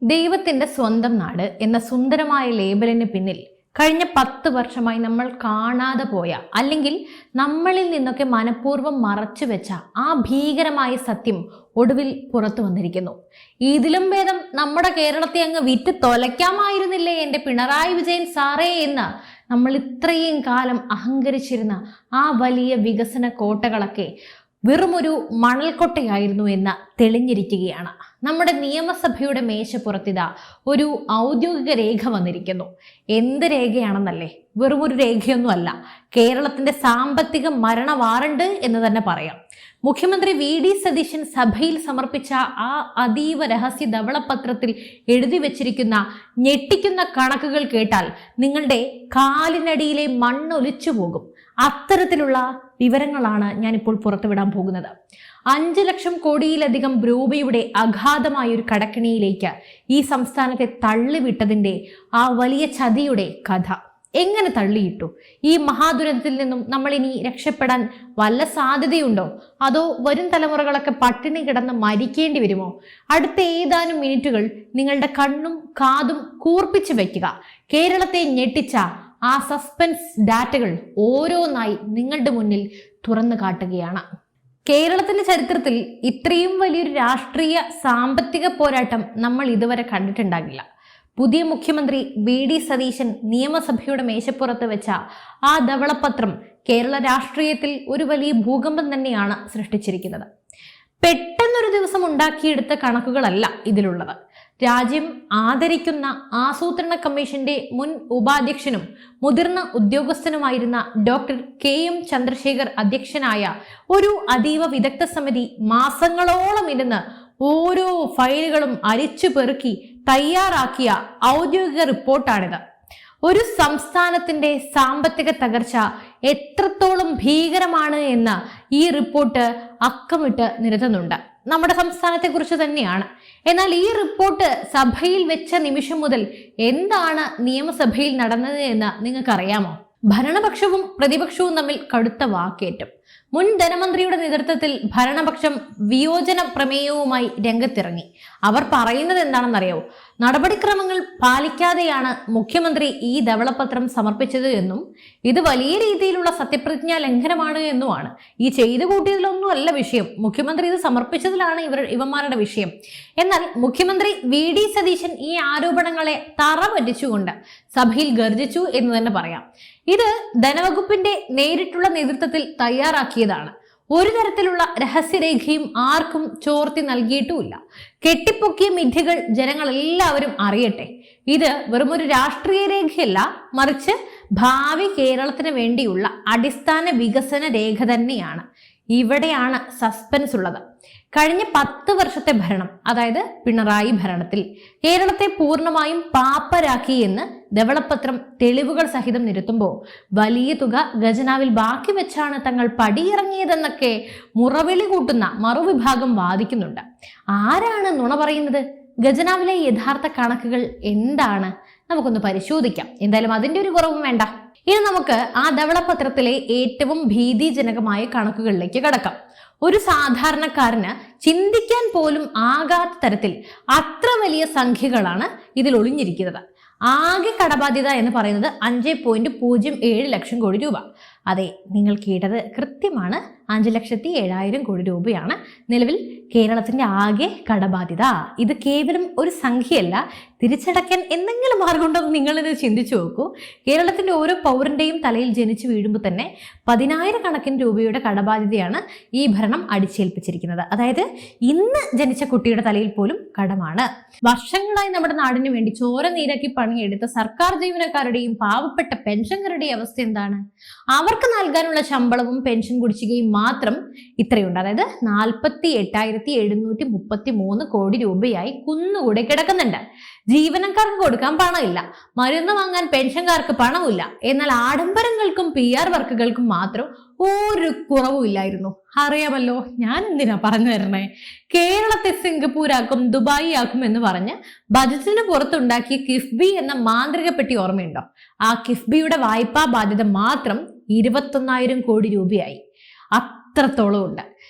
ദൈവത്തിന്റെ സ്വന്തം നാട് എന്ന സുന്ദരമായ ലേബലിന് പിന്നിൽ കഴിഞ്ഞ 10 വർഷമായി നമ്മൾ കാണാതെ പോയ അല്ലെങ്കിൽ നമ്മളിൽ നിന്നൊക്കെ മനഃപൂർവ്വം മറച്ചു വെച്ച ആ ഭീകരമായ സത്യം ഒടുവിൽ പുറത്തു വന്നിരിക്കുന്നു. ഇതിലും ഭേദം നമ്മുടെ കേരളത്തെ അങ്ങ് വിറ്റ് തൊലയ്ക്കാമായിരുന്നില്ലേ എൻ്റെ പിണറായി വിജയൻ സാറേ എന്ന് നമ്മൾ ഇത്രയും കാലം അഹങ്കരിച്ചിരുന്ന ആ വലിയ വികസന കോട്ടകളൊക്കെ വെറുമൊരു മണൽക്കൊട്ടയായിരുന്നു എന്ന് തെളിഞ്ഞിരിക്കുകയാണ്. നമ്മുടെ നിയമസഭയുടെ മേശപ്പുറത്തിതാ ഒരു ഔദ്യോഗിക രേഖ വന്നിരിക്കുന്നു. എന്ത് രേഖയാണെന്നല്ലേ? വെറുമൊരു രേഖയൊന്നും അല്ല, കേരളത്തിന്റെ സാമ്പത്തിക മരണ വാറണ്ട് എന്ന് തന്നെ പറയാം. മുഖ്യമന്ത്രി VD സതീശൻ സഭയിൽ സമർപ്പിച്ച ആ അതീവ രഹസ്യ ധവളപത്രത്തിൽ എഴുതി വച്ചിരിക്കുന്ന ഞെട്ടിക്കുന്ന കണക്കുകൾ കേട്ടാൽ നിങ്ങളുടെ കാലിനടിയിലെ മണ്ണൊലിച്ചു പോകും. അത്തരത്തിലുള്ള വിവരങ്ങളാണ് ഞാനിപ്പോൾ പുറത്തുവിടാൻ പോകുന്നത്. 5 ലക്ഷം കോടിയിലധികം രൂപയുടെ അഗാധമായ ഒരു കടക്കിണിയിലേക്ക് ഈ സംസ്ഥാനത്തെ തള്ളിവിട്ടതിന്റെ ആ വലിയ ചതിയുടെ കഥ എങ്ങനെ തള്ളിയിട്ടു? ഈ മഹാദുരന്തത്തിൽ നിന്നും നമ്മൾ ഇനി രക്ഷപ്പെടാൻ വല്ല സാധ്യതയുണ്ടോ? അതോ വരും തലമുറകളൊക്കെ പട്ടിണി കിടന്ന് മരിക്കേണ്ടി വരുമോ? അടുത്ത ഏതാനും മിനിറ്റുകൾ നിങ്ങളുടെ കണ്ണും കാതും കൂർപ്പിച്ചു വയ്ക്കുക. കേരളത്തെ ഞെട്ടിച്ച ആ സസ്പെൻസ് ഡാറ്റകൾ ഓരോന്നായി നിങ്ങളുടെ മുന്നിൽ തുറന്നു കാട്ടുകയാണ്. കേരളത്തിന്റെ ചരിത്രത്തിൽ ഇത്രയും വലിയൊരു രാഷ്ട്രീയ സാമ്പത്തിക പോരാട്ടം നമ്മൾ ഇതുവരെ കണ്ടിട്ടുണ്ടാകില്ല. പുതിയ മുഖ്യമന്ത്രി VD സതീശൻ നിയമസഭയുടെ മേശപ്പുറത്ത് വെച്ച ആ ധവളപത്രം കേരള രാഷ്ട്രീയത്തിൽ ഒരു വലിയ ഭൂകമ്പം തന്നെയാണ് സൃഷ്ടിച്ചിരിക്കുന്നത്. പെട്ടെന്നൊരു ദിവസം ഉണ്ടാക്കിയെടുത്ത കണക്കുകളല്ല ഇതിലുള്ളത്. രാജ്യം ആദരിക്കുന്ന ആസൂത്രണ കമ്മീഷന്റെ മുൻ ഉപാധ്യക്ഷനും മുതിർന്ന ഉദ്യോഗസ്ഥനുമായിരുന്ന ഡോക്ടർ KM ചന്ദ്രശേഖർ അധ്യക്ഷനായ ഒരു അതീവ വിദഗ്ധ സമിതി മാസങ്ങളോളം ഇരുന്ന് ഓരോ ഫയലുകളും അരിച്ചു പെറുക്കി തയ്യാറാക്കിയ ഔദ്യോഗിക റിപ്പോർട്ടാണിത്. ഒരു സംസ്ഥാനത്തിന്റെ സാമ്പത്തിക തകർച്ച എത്രത്തോളം ഭീകരമാണ് എന്ന് ഈ റിപ്പോർട്ട് അക്കമിട്ട് നിരത്തുന്നുണ്ട്. നമ്മുടെ സംസ്ഥാനത്തെ കുറിച്ച് തന്നെയാണ്. എന്നാൽ ഈ റിപ്പോർട്ട് സഭയിൽ വെച്ച നിമിഷം മുതൽ എന്താണ് നിയമസഭയിൽ നടന്നത് എന്ന് നിങ്ങൾക്കറിയാമോ? ഭരണപക്ഷവും പ്രതിപക്ഷവും തമ്മിൽ കടുത്ത വാക്കേറ്റം. മുൻ ധനമന്ത്രിയുടെ നേതൃത്വത്തിൽ ഭരണപക്ഷം വിയോജന പ്രമേയവുമായി രംഗത്തിറങ്ങി. അവർ പറയുന്നത് എന്താണെന്നറിയാവോ? നടപടിക്രമങ്ങൾ പാലിക്കാതെയാണ് മുഖ്യമന്ത്രി ഈ ധവളപത്രം സമർപ്പിച്ചത് എന്നും ഇത് വലിയ രീതിയിലുള്ള സത്യപ്രതിജ്ഞാ ലംഘനമാണ് എന്നുമാണ്. ഈ ചെയ്തു കൂട്ടിയതിലൊന്നും അല്ല വിഷയം, മുഖ്യമന്ത്രി ഇത് സമർപ്പിച്ചതിലാണ് ഇവന്മാരുടെ വിഷയം. എന്നാൽ മുഖ്യമന്ത്രി VD സതീശൻ ഈ ആരോപണങ്ങളെ തറ പറ്റിച്ചുകൊണ്ട് സഭയിൽ ഗർജിച്ചു എന്ന് തന്നെ പറയാം. ഇത് ധനവകുപ്പിന്റെ നേരിട്ടുള്ള നേതൃത്വത്തിൽ തയ്യാറാക്കിയതാണ്. ഒരു തരത്തിലുള്ള രഹസ്യരേഖയും ആർക്കും ചോർത്തി നൽകിയിട്ടുമില്ല. കെട്ടിപ്പൊക്കിയ മിഥ്യകൾ ജനങ്ങൾ എല്ലാവരും അറിയട്ടെ. ഇത് വെറുമൊരു രാഷ്ട്രീയ രേഖയല്ല, മറിച്ച് ഭാവി കേരളത്തിന് വേണ്ടിയുള്ള അടിസ്ഥാന വികസന രേഖ തന്നെയാണ്. ഇവിടെയാണ് സസ്പെൻസ് ഉള്ളത്. കഴിഞ്ഞ 10 വർഷത്തെ ഭരണം, അതായത് പിണറായി ഭരണത്തിൽ കേരളത്തെ പൂർണ്ണമായും പാപ്പരാക്കി എന്ന് ധവളപത്രം തെളിവുകൾ സഹിതം നിരത്തുമ്പോൾ വലിയ തുക ഖജനാവിൽ ബാക്കി വെച്ചാണ് തങ്ങൾ പടിയിറങ്ങിയതെന്നൊക്കെ മുറവിളി കൂട്ടുന്ന മറുവിഭാഗം വാദിക്കുന്നുണ്ട്. ആരാണ് നുണ പറയുന്നത്? ഖജനാവിലെ യഥാർത്ഥ കണക്കുകൾ എന്താണ്? നമുക്കൊന്ന് പരിശോധിക്കാം. എന്തായാലും അതിന്റെ ഒരു കുറവും വേണ്ട. ഇനി നമുക്ക് ആ ധവളപത്രത്തിലെ ഏറ്റവും ഭീതിജനകമായ കണക്കുകളിലേക്ക് കടക്കാം. ഒരു സാധാരണക്കാരന് ചിന്തിക്കാൻ പോലും ആകാത്ത തരത്തിൽ അത്ര വലിയ സംഖ്യകളാണ് ഇതിൽ ഒളിഞ്ഞിരിക്കുന്നത്. ആകെ കടബാധ്യത എന്ന് പറയുന്നത് 5.07 ലക്ഷം കോടി രൂപ. അതെ, നിങ്ങൾ കേട്ടത് കൃത്യമാണ്. 5,07,000 കോടി രൂപയാണ് നിലവിൽ കേരളത്തിന്റെ ആകെ കടബാധ്യത. ഇത് കേവലം ഒരു സംഖ്യയല്ല, തിരിച്ചടയ്ക്കാൻ എന്തെങ്കിലും മാർഗമുണ്ടോ എന്ന് നിങ്ങളിത് ചിന്തിച്ചു നോക്കൂ. കേരളത്തിന്റെ ഓരോ പൗരന്റെയും തലയിൽ ജനിച്ചു വീഴുമ്പോൾ തന്നെ 10,000 കണക്കിന് രൂപയുടെ കടബാധ്യതയാണ് ഈ ഭരണം അടിച്ചേൽപ്പിച്ചിരിക്കുന്നത്. അതായത് ഇന്ന് ജനിച്ച കുട്ടിയുടെ തലയിൽ പോലും കടമാണ്. വർഷങ്ങളായി നമ്മുടെ നാടിന് വേണ്ടി ചോര നീരാക്കി പണിയെടുത്ത സർക്കാർ ജീവനക്കാരുടെയും പാവപ്പെട്ട പെൻഷൻകാരുടെയും അവസ്ഥ എന്താണ്? അവർക്ക് നൽകാനുള്ള ശമ്പളവും പെൻഷൻ കുടിശ്ശികയും മാത്രം ഇത്രയുണ്ട്. അതായത് 48,733 കോടി രൂപയായി കുന്നുകൂടെ കിടക്കുന്നുണ്ട്. ജീവനക്കാർക്ക് കൊടുക്കാൻ പണമില്ല, മരുന്ന് വാങ്ങാൻ പെൻഷൻകാർക്ക് പണമില്ല. എന്നാൽ ആഡംബരങ്ങൾക്കും PR വർക്കുകൾക്കും മാത്രം ഒരു കുറവും ഇല്ലായിരുന്നു. അറിയാമല്ലോ, ഞാൻ എന്തിനാ പറഞ്ഞു തരണേ? കേരളത്തെ സിംഗപ്പൂരാക്കും ദുബായി ആക്കും എന്ന് പറഞ്ഞ് ബജറ്റിന് പുറത്തുണ്ടാക്കിയ കിഫ്ബി എന്ന മാന്ത്രിക പെട്ടി ഓർമ്മയുണ്ടോ? ആ കിഫ്ബിയുടെ വായ്പാ ബാധ്യത മാത്രം 21,000 കോടി രൂപയായി. അത്രത്തോളം ഉണ്ട്.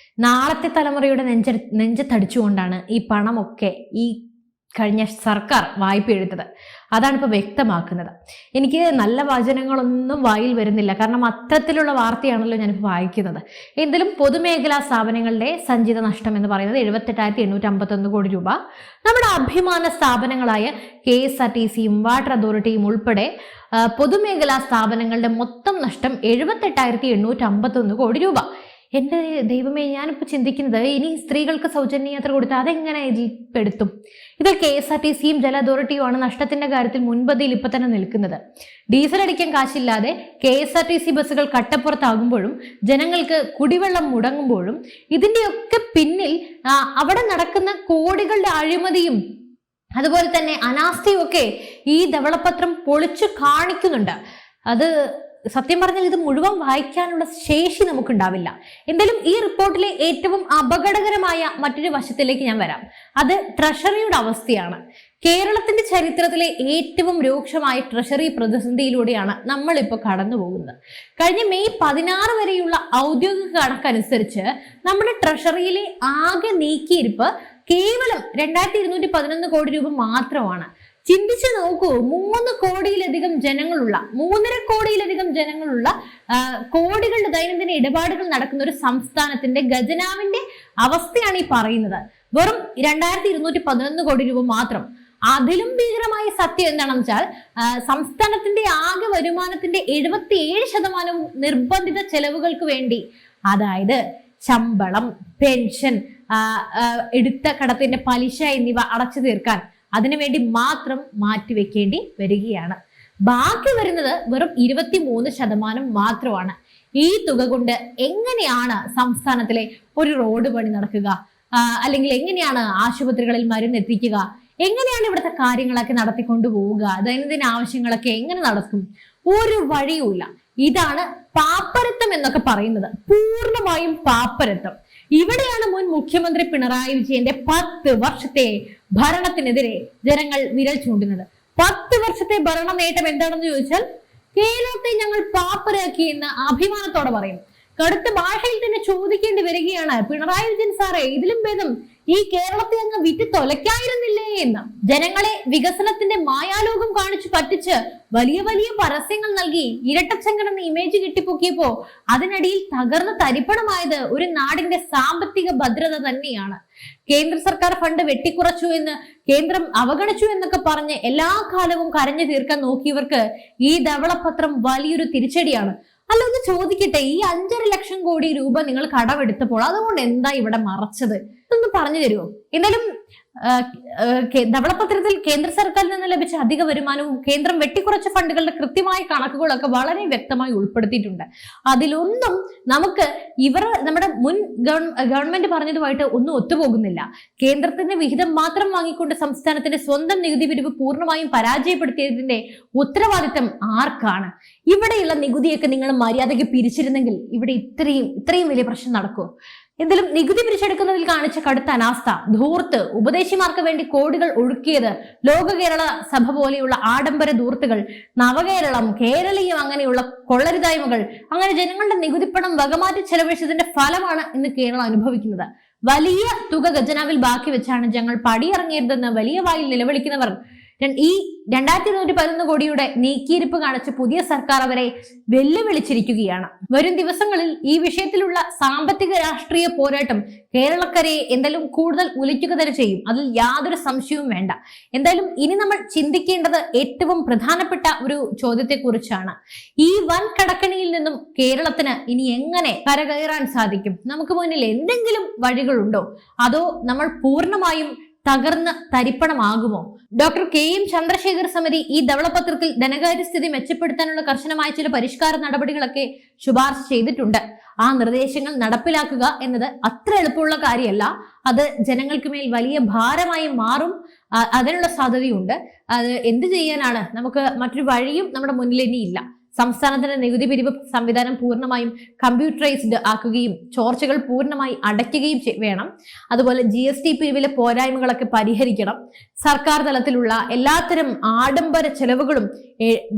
നാളത്തെ തലമുറയുടെ നെഞ്ചത്തടിച്ചുകൊണ്ടാണ് ഈ പണമൊക്കെ ഈ കഴിഞ്ഞ സർക്കാർ വായ്പ എടുത്തത്. അതാണ് ഇപ്പോൾ വ്യക്തമാക്കുന്നത്. എനിക്ക് നല്ല വചനങ്ങളൊന്നും വായിൽ വരുന്നില്ല, കാരണം അത്തരത്തിലുള്ള വാർത്തയാണല്ലോ ഞാനിപ്പോൾ വായിക്കുന്നത്. എന്തായാലും പൊതുമേഖലാ സ്ഥാപനങ്ങളുടെ സഞ്ചിത നഷ്ടം എന്ന് പറയുന്നത് 78,851 കോടി രൂപ. നമ്മുടെ അഭിമാന സ്ഥാപനങ്ങളായ KSRTCയും വാട്ടർ അതോറിറ്റിയും ഉൾപ്പെടെ പൊതുമേഖലാ സ്ഥാപനങ്ങളുടെ മൊത്തം നഷ്ടം 78,851 കോടി രൂപ. എൻ്റെ ദൈവമേ, ഞാനിപ്പോൾ ചിന്തിക്കുന്നത് ഇനി സ്ത്രീകൾക്ക് സൗജന്യ യാത്ര കൊടുത്താൽ അതെങ്ങനെ ഇതിൽ പെടുത്തും? ഇതിൽ KSRTCയും ജല അതോറിറ്റിയുമാണ് നഷ്ടത്തിന്റെ കാര്യത്തിൽ മുൻപതിയിൽ ഇപ്പൊ തന്നെ നിൽക്കുന്നത്. ഡീസൽ അടിക്കാൻ കാശില്ലാതെ KSRTC ബസ്സുകൾ കട്ടപ്പുറത്താകുമ്പോഴും ജനങ്ങൾക്ക് കുടിവെള്ളം മുടങ്ങുമ്പോഴും ഇതിന്റെയൊക്കെ പിന്നിൽ അവിടെ നടക്കുന്ന കോടികളുടെ അഴിമതിയും അതുപോലെ തന്നെ അനാസ്ഥയും ഒക്കെ ഈ ധവളപത്രം പൊളിച്ചു കാണിക്കുന്നുണ്ട്. അത് സത്യം പറഞ്ഞാൽ ഇത് മുഴുവൻ വായിക്കാനുള്ള ശേഷി നമുക്കുണ്ടാവില്ല. എന്തായാലും ഈ റിപ്പോർട്ടിലെ ഏറ്റവും അപകടകരമായ മറ്റൊരു വശത്തിലേക്ക് ഞാൻ വരാം. അത് ട്രഷറിയുടെ അവസ്ഥയാണ്. കേരളത്തിന്റെ ചരിത്രത്തിലെ ഏറ്റവും രൂക്ഷമായ ട്രഷറി പ്രതിസന്ധിയിലൂടെയാണ് നമ്മളിപ്പോൾ കടന്നു പോകുന്നത്. കഴിഞ്ഞ മെയ് 16 വരെയുള്ള ഔദ്യോഗിക കണക്കനുസരിച്ച് നമ്മുടെ ട്രഷറിയിലെ ആകെ നീക്കിയിരിപ്പ് കേവലം 2,211 കോടി രൂപ മാത്രമാണ്. ചിന്തിച്ചു നോക്കൂ, 3 കോടിയിലധികം ജനങ്ങളുള്ള 3.5 കോടിയിലധികം ജനങ്ങളുള്ള കോടികളുടെ ദൈനംദിന ഇടപാടുകൾ നടക്കുന്ന ഒരു സംസ്ഥാനത്തിന്റെ ഖജനാവിന്റെ അവസ്ഥയാണ് ഈ പറയുന്നത്. വെറും 2,211 കോടി രൂപ മാത്രം. അതിലും ഭീകരമായ സത്യം എന്താണെന്ന് വെച്ചാൽ സംസ്ഥാനത്തിന്റെ ആകെ വരുമാനത്തിന്റെ 77% നിർബന്ധിത ചെലവുകൾക്ക് വേണ്ടി, അതായത് ശമ്പളം, പെൻഷൻ, എടുത്ത കടത്തിന്റെ പലിശ എന്നിവ അടച്ചു തീർക്കാൻ അതിനുവേണ്ടി മാത്രം മാറ്റിവെക്കേണ്ടി വരികയാണ്. ബാക്കി വരുന്നത് വെറും 23% മാത്രമാണ്. ഈ തുക കൊണ്ട് എങ്ങനെയാണ് സംസ്ഥാനത്തിലെ ഒരു റോഡ് പണി നടക്കുക, അല്ലെങ്കിൽ എങ്ങനെയാണ് ആശുപത്രികളിൽ മരുന്ന് എത്തിക്കുക, എങ്ങനെയാണ് ഇവിടുത്തെ കാര്യങ്ങളൊക്കെ നടത്തിക്കൊണ്ടു പോവുക, ദൈനംദിന ആവശ്യങ്ങളൊക്കെ എങ്ങനെ നടക്കും? ഒരു വഴിയുമില്ല. ഇതാണ് പാപ്പരത്വം എന്നൊക്കെ പറയുന്നത്, പൂർണ്ണമായും പാപ്പരത്വം. ഇവിടെയാണ് മുൻ മുഖ്യമന്ത്രി പിണറായി വിജയന്റെ 10 വർഷത്തെ ഭരണത്തിനെതിരെ ജനങ്ങൾ വിരൽ ചൂണ്ടുന്നത്. 10 വർഷത്തെ ഭരണ നേട്ടം എന്താണെന്ന് ചോദിച്ചാൽ കേരളത്തെ ഞങ്ങൾ പാപ്പരാക്കി എന്ന് അഭിമാനത്തോടെ പറയും. കടുത്ത ഭാഷയിൽ തന്നെ ചോദിക്കേണ്ടി വരികയാണ്, പിണറായി വിജയൻ സാറേ, ഇതിലും ഭേദം ഈ കേരളത്തെ അങ്ങ് വിറ്റ് തൊലയ്ക്കായിരുന്നില്ലേ എന്ന്. ജനങ്ങളെ വികസനത്തിന്റെ മായാലോകം കാണിച്ചു പറ്റിച്ച് വലിയ വലിയ പരസ്യങ്ങൾ നൽകി ഇരട്ടച്ചങ്കനെന്ന ഇമേജ് കെട്ടിപ്പൊക്കിയപ്പോ അതിനടിയിൽ തകർന്ന് തരിപ്പണമായത് ഒരു നാടിന്റെ സാമ്പത്തിക ഭദ്രത തന്നെയാണ്. കേന്ദ്ര സർക്കാർ ഫണ്ട് വെട്ടിക്കുറച്ചു എന്ന്, കേന്ദ്രം അവഗണിച്ചു എന്നൊക്കെ പറഞ്ഞ് എല്ലാ കാലവും കരഞ്ഞു തീർക്കാൻ നോക്കിയവർക്ക് ഈ ധവളപത്രം വലിയൊരു തിരിച്ചടിയാണ്. അല്ല, ഒന്ന് ചോദിക്കട്ടെ, ഈ 5.5 ലക്ഷം കോടി രൂപ നിങ്ങൾ കടമെടുത്തപ്പോൾ അതുകൊണ്ട് എന്താ ഇവിടെ മറച്ചത്? ഇതൊന്ന് പറഞ്ഞു തരുമോ? എന്തായാലും ധവളപത്രത്തിൽ കേന്ദ്ര സർക്കാരിൽ നിന്ന് ലഭിച്ച അധിക വരുമാനവും കേന്ദ്രം വെട്ടിക്കുറച്ച ഫണ്ടുകളുടെ കൃത്യമായ കണക്കുകളൊക്കെ വളരെ വ്യക്തമായി ഉൾപ്പെടുത്തിയിട്ടുണ്ട്. അതിലൊന്നും നമുക്ക് നമ്മുടെ മുൻ ഗവൺമെന്റ് പറഞ്ഞതുമായിട്ട് ഒന്നും ഒത്തുപോകുന്നില്ല. കേന്ദ്രത്തിന്റെ വിഹിതം മാത്രം വാങ്ങിക്കൊണ്ട് സംസ്ഥാനത്തിന്റെ സ്വന്തം നികുതി പിരിവ് പൂർണ്ണമായും പരാജയപ്പെടുത്തിയതിന്റെ ഉത്തരവാദിത്തം ആർക്കാണ്? ഇവിടെയുള്ള നികുതിയൊക്കെ നിങ്ങൾ മര്യാദയ്ക്ക് പിരിച്ചിരുന്നെങ്കിൽ ഇവിടെ ഇത്രയും വലിയ പ്രശ്നം നടക്കുമോ? എന്തായാലും നികുതി പിരിച്ചെടുക്കുന്നതിൽ കാണിച്ച കടുത്ത അനാസ്ഥ, ധൂർത്ത്, ഉപദേശിമാർക്ക് വേണ്ടി കോടികൾ ഒഴുക്കിയത്, ലോക കേരള സഭ പോലെയുള്ള ആഡംബര ധൂർത്തുകൾ, നവകേരളം, കേരളീയം, അങ്ങനെയുള്ള കൊള്ളരുതായ്മകൾ, അങ്ങനെ ജനങ്ങളുടെ നികുതിപ്പണം വകമാറ്റി ചെലവഴിച്ചതിന്റെ ഫലമാണ് ഇന്ന് കേരളം അനുഭവിക്കുന്നത്. വലിയ തുക ഖജനാവിൽ ബാക്കി വെച്ചാണ് ജനങ്ങൾ പടിയിറങ്ങിയതെന്ന് വലിയ വായിൽ നിലവിളിക്കുന്നവർ ഈ 2,211 കോടിയുടെ നീക്കിയിരിപ്പ് കാണിച്ച് പുതിയ സർക്കാർ അവരെ വെല്ലുവിളിച്ചിരിക്കുകയാണ്. വരും ദിവസങ്ങളിൽ ഈ വിഷയത്തിലുള്ള സാമ്പത്തിക രാഷ്ട്രീയ പോരാട്ടം കേരളക്കരയെ എന്തായാലും കൂടുതൽ ഉലയ്ക്കുക തന്നെ ചെയ്യും. അതിൽ യാതൊരു സംശയവും വേണ്ട. എന്തായാലും ഇനി നമ്മൾ ചിന്തിക്കേണ്ടത് ഏറ്റവും പ്രധാനപ്പെട്ട ഒരു ചോദ്യത്തെ കുറിച്ചാണ്. ഈ വൻ കടക്കണിയിൽ നിന്നും കേരളത്തിന് ഇനി എങ്ങനെ കരകയറാൻ സാധിക്കും? നമുക്ക് മുന്നിൽ എന്തെങ്കിലും വഴികളുണ്ടോ? അതോ നമ്മൾ പൂർണ്ണമായും തകർന്ന് തരിപ്പണമാകുമോ? ഡോക്ടർ KM ചന്ദ്രശേഖർ സമിതി ഈ ധവളപത്രത്തിൽ ധനകാര്യസ്ഥിതി മെച്ചപ്പെടുത്താനുള്ള കർശനമായ ചില പരിഷ്കാര നടപടികളൊക്കെ ശുപാർശ ചെയ്തിട്ടുണ്ട്. ആ നിർദ്ദേശങ്ങൾ നടപ്പിലാക്കുക എന്നത് അത്ര എളുപ്പമുള്ള കാര്യമല്ല. അത് ജനങ്ങൾക്ക് മേൽ വലിയ ഭാരമായി മാറും. അതിനുള്ള സാധ്യതയുണ്ട്. അത് എന്ത് ചെയ്യാനാണ്? നമുക്ക് മറ്റൊരു വഴിയും നമ്മുടെ മുന്നിൽ ഇനിയില്ല. സംസ്ഥാനത്തിന്റെ നികുതി പിരിവ് സംവിധാനം പൂർണ്ണമായും കമ്പ്യൂട്ടറൈസ്ഡ് ആക്കുകയും ചോർച്ചകൾ പൂർണ്ണമായി അടയ്ക്കുകയും വേണം. അതുപോലെ GST പിരിവിലെ പോരായ്മകളൊക്കെ പരിഹരിക്കണം. സർക്കാർ തലത്തിലുള്ള എല്ലാത്തരം ആഡംബര ചെലവുകളും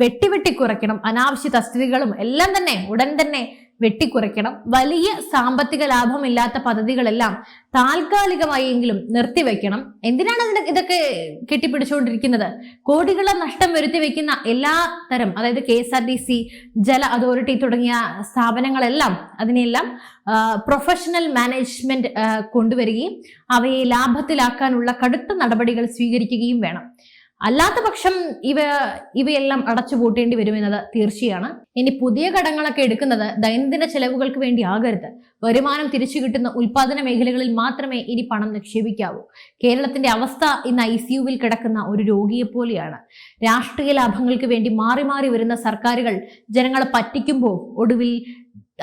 വെട്ടി കുറയ്ക്കണം. അനാവശ്യ തസ്തികകളും എല്ലാം തന്നെ ഉടൻ തന്നെ വെട്ടിക്കുറയ്ക്കണം. വലിയ സാമ്പത്തിക ലാഭമില്ലാത്ത പദ്ധതികളെല്ലാം താൽക്കാലികമായി എങ്കിലും നിർത്തിവെക്കണം. എന്തിനാണ് ഇതൊക്കെ കെട്ടിപ്പിടിച്ചുകൊണ്ടിരിക്കുന്നത്? കോടികളെ നഷ്ടം വരുത്തി വെക്കുന്ന എല്ലാ തരം, അതായത് KSRTC, ജല അതോറിറ്റി തുടങ്ങിയ സ്ഥാപനങ്ങളെല്ലാം അതിനെല്ലാം പ്രൊഫഷണൽ മാനേജ്മെന്റ് കൊണ്ടുവരികയും അവയെ ലാഭത്തിലാക്കാനുള്ള കടുത്ത നടപടികൾ സ്വീകരിക്കുകയും വേണം. അല്ലാത്ത പക്ഷം ഇവയെല്ലാം അടച്ചുപൂട്ടേണ്ടി വരുമെന്നത് തീർച്ചയാണ്. ഇനി പുതിയ കടങ്ങളൊക്കെ എടുക്കുന്നത് ദൈനംദിന ചെലവുകൾക്ക് വേണ്ടി ആകരുത്. വരുമാനം തിരിച്ചു കിട്ടുന്ന ഉൽപാദന മേഖലകളിൽ മാത്രമേ ഇനി പണം നിക്ഷേപിക്കാവൂ. കേരളത്തിന്റെ അവസ്ഥ ഇന്ന് ICUവിൽ കിടക്കുന്ന ഒരു രോഗിയെ പോലെയാണ്. രാഷ്ട്രീയ ലാഭങ്ങൾക്ക് വേണ്ടി മാറി മാറി വരുന്ന സർക്കാരുകൾ ജനങ്ങളെ പറ്റിക്കുമ്പോൾ ഒടുവിൽ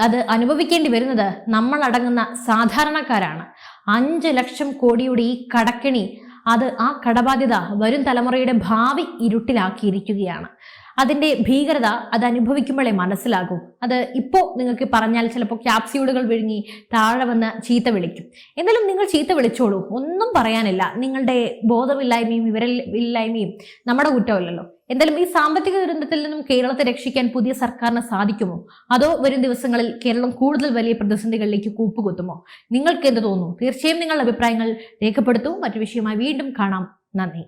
അത് അനുഭവിക്കേണ്ടി വരുന്നത് നമ്മൾ അടങ്ങുന്ന സാധാരണക്കാരാണ്. 5 ലക്ഷം കോടിയുടെ ഈ കടക്കെണി, ആ കടബാധ്യത വരും തലമുറയുടെ ഭാവി ഇരുട്ടിലാക്കിയിരിക്കുകയാണ്. അതിന്റെ ഭീകരത അത് അനുഭവിക്കുമ്പോഴേ മനസ്സിലാകൂ. അത് ഇപ്പോൾ നിങ്ങൾക്ക് പറഞ്ഞാൽ ചിലപ്പോൾ ക്യാപ്സ്യൂളുകൾ വിഴുങ്ങി താഴെ വന്ന് ചീത്ത വിളിക്കും. എന്തായാലും നിങ്ങൾ ചീത്ത വിളിച്ചോളൂ, ഒന്നും പറയാനില്ല. നിങ്ങളുടെ ബോധമില്ലായ്മയും വിവരമില്ലായ്മയും നമ്മുടെ കുറ്റമല്ലല്ലോ. എന്തായാലും ഈ സാമ്പത്തിക ദുരന്തത്തിൽ നിന്നും കേരളത്തെ രക്ഷിക്കാൻ പുതിയ സർക്കാരിന് സാധിക്കുമോ? അതോ വരും ദിവസങ്ങളിൽ കേരളം കൂടുതൽ വലിയ പ്രതിസന്ധികളിലേക്ക് കൂപ്പുകുത്തുമോ? നിങ്ങൾക്ക് എന്ത് തോന്നുന്നു? തീർച്ചയായും നിങ്ങളുടെ അഭിപ്രായങ്ങൾ രേഖപ്പെടുത്തൂ. മറ്റു വിഷയമായി വീണ്ടും കാണാം. നന്ദി.